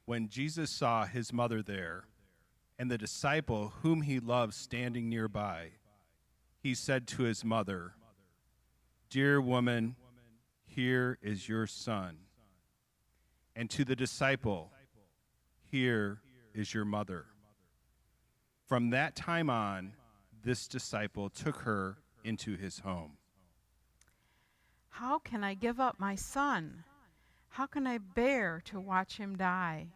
When Jesus saw his mother there, and the disciple whom he loved standing nearby, he said to his mother, "Dear woman, here is your son." And to the disciple, "Here is your mother." From that time on, this disciple took her into his home. How can I give up my son? How can I bear to watch him die?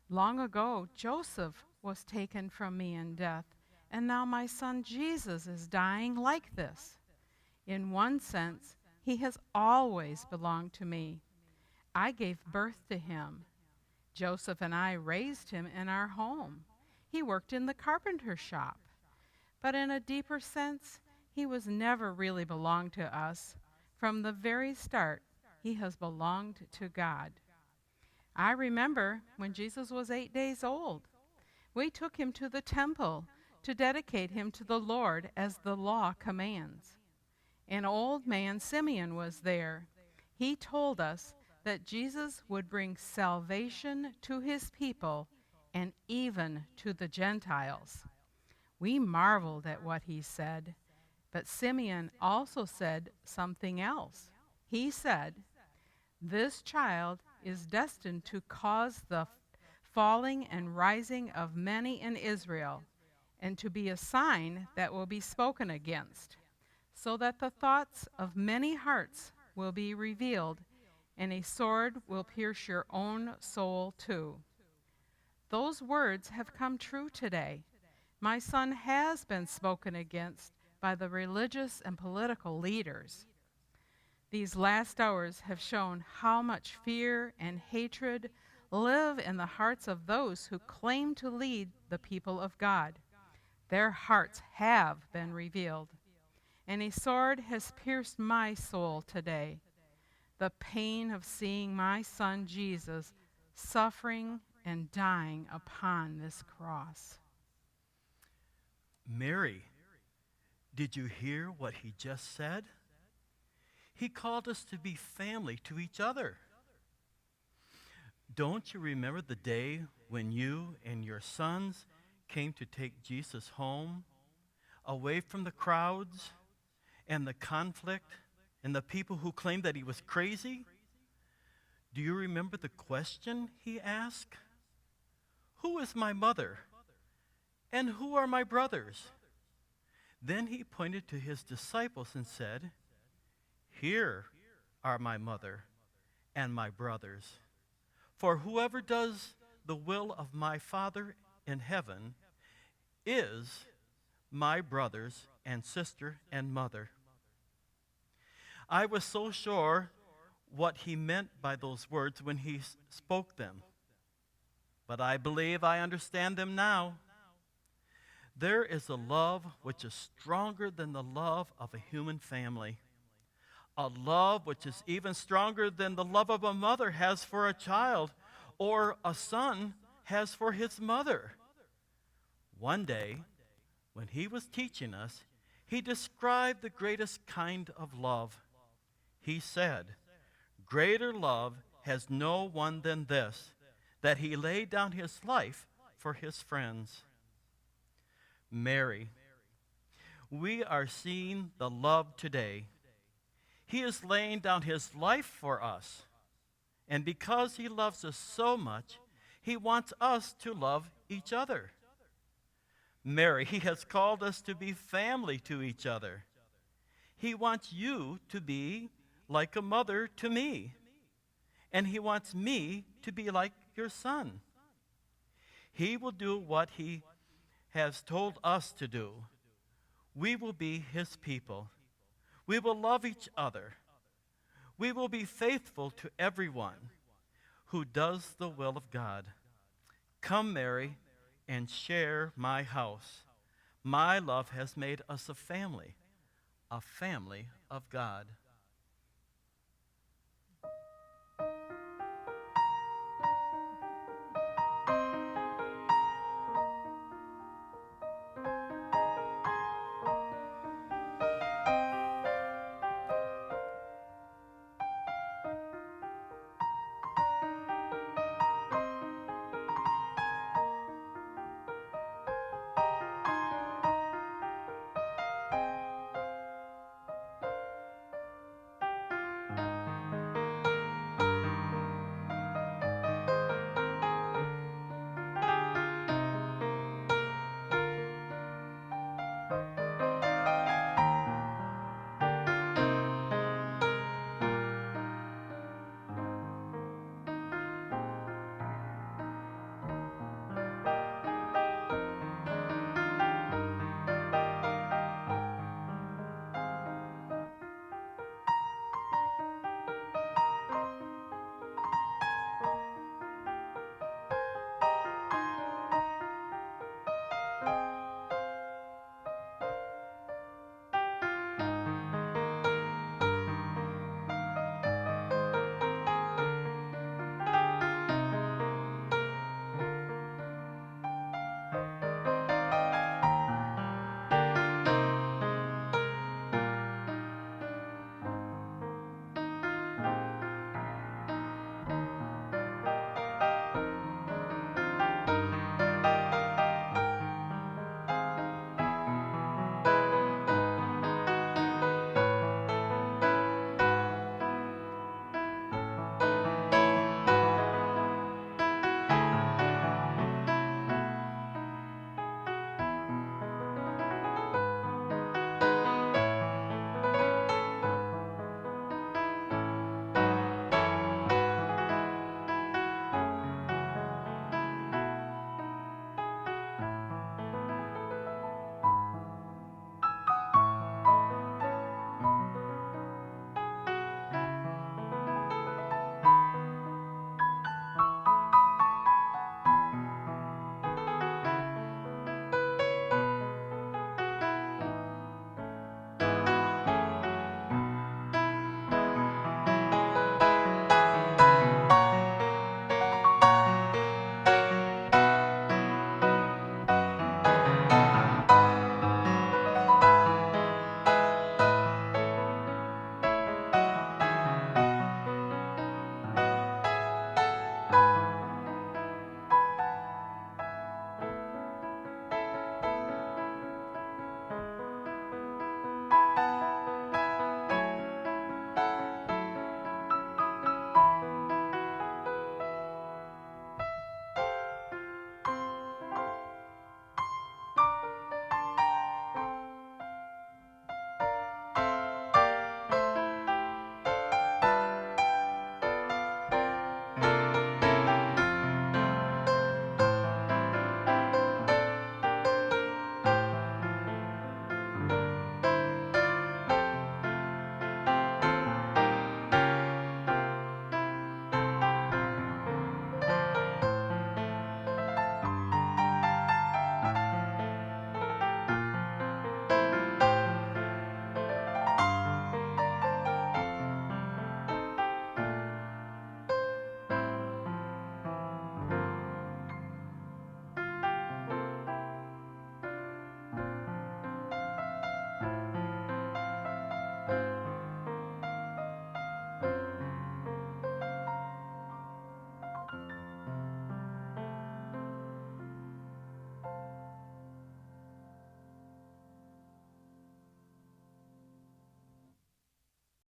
Long ago, Joseph was taken from me in death, and now my son Jesus is dying like this. In one sense, he has always belonged to me. I gave birth to him. Joseph and I raised him in our home. He worked in the carpenter shop. But in a deeper sense, he was never really belonged to us. From the very start, he has belonged to God. I remember when Jesus was 8 days old. We took him to the temple to dedicate him to the Lord as the law commands. An old man, Simeon, was there. He told us that Jesus would bring salvation to his people and even to the Gentiles. We marveled at what he said, but Simeon also said something else. He said, "This child is destined to cause the falling and rising of many in Israel, and to be a sign that will be spoken against, so that the thoughts of many hearts will be revealed, and a sword will pierce your own soul too." Those words have come true today. My son has been spoken against by the religious and political leaders. These last hours have shown how much fear and hatred live in the hearts of those who claim to lead the people of God. Their hearts have been revealed, and a sword has pierced my soul today. The pain of seeing my son Jesus suffering and dying upon this cross. Mary, did you hear what he just said? He called us to be family to each other. Don't you remember the day when you and your sons came to take Jesus home, away from the crowds and the conflict and the people who claimed that he was crazy? Do you remember the question he asked? "Who is my mother? And who are my brothers?" Then he pointed to his disciples and said, "Here are my mother and my brothers. For whoever does the will of my Father in heaven is my brothers and sister and mother." I was so sure what he meant by those words when he spoke them, but I believe I understand them now. There is a love which is stronger than the love of a human family, a love which is even stronger than the love of a mother has for a child or a son has for his mother. One day, when he was teaching us, he described the greatest kind of love. He said, "Greater love has no one than this, that he laid down his life for his friends." Mary, we are seeing the love today. He is laying down his life for us. And because he loves us so much, he wants us to love each other. Mary, he has called us to be family to each other. He wants you to be like a mother to me. And he wants me to be like your son. He will do what he has told us to do. We will be his people. We will love each other. We will be faithful to everyone who does the will of God. Come, Mary, and share my house. My love has made us a family of God.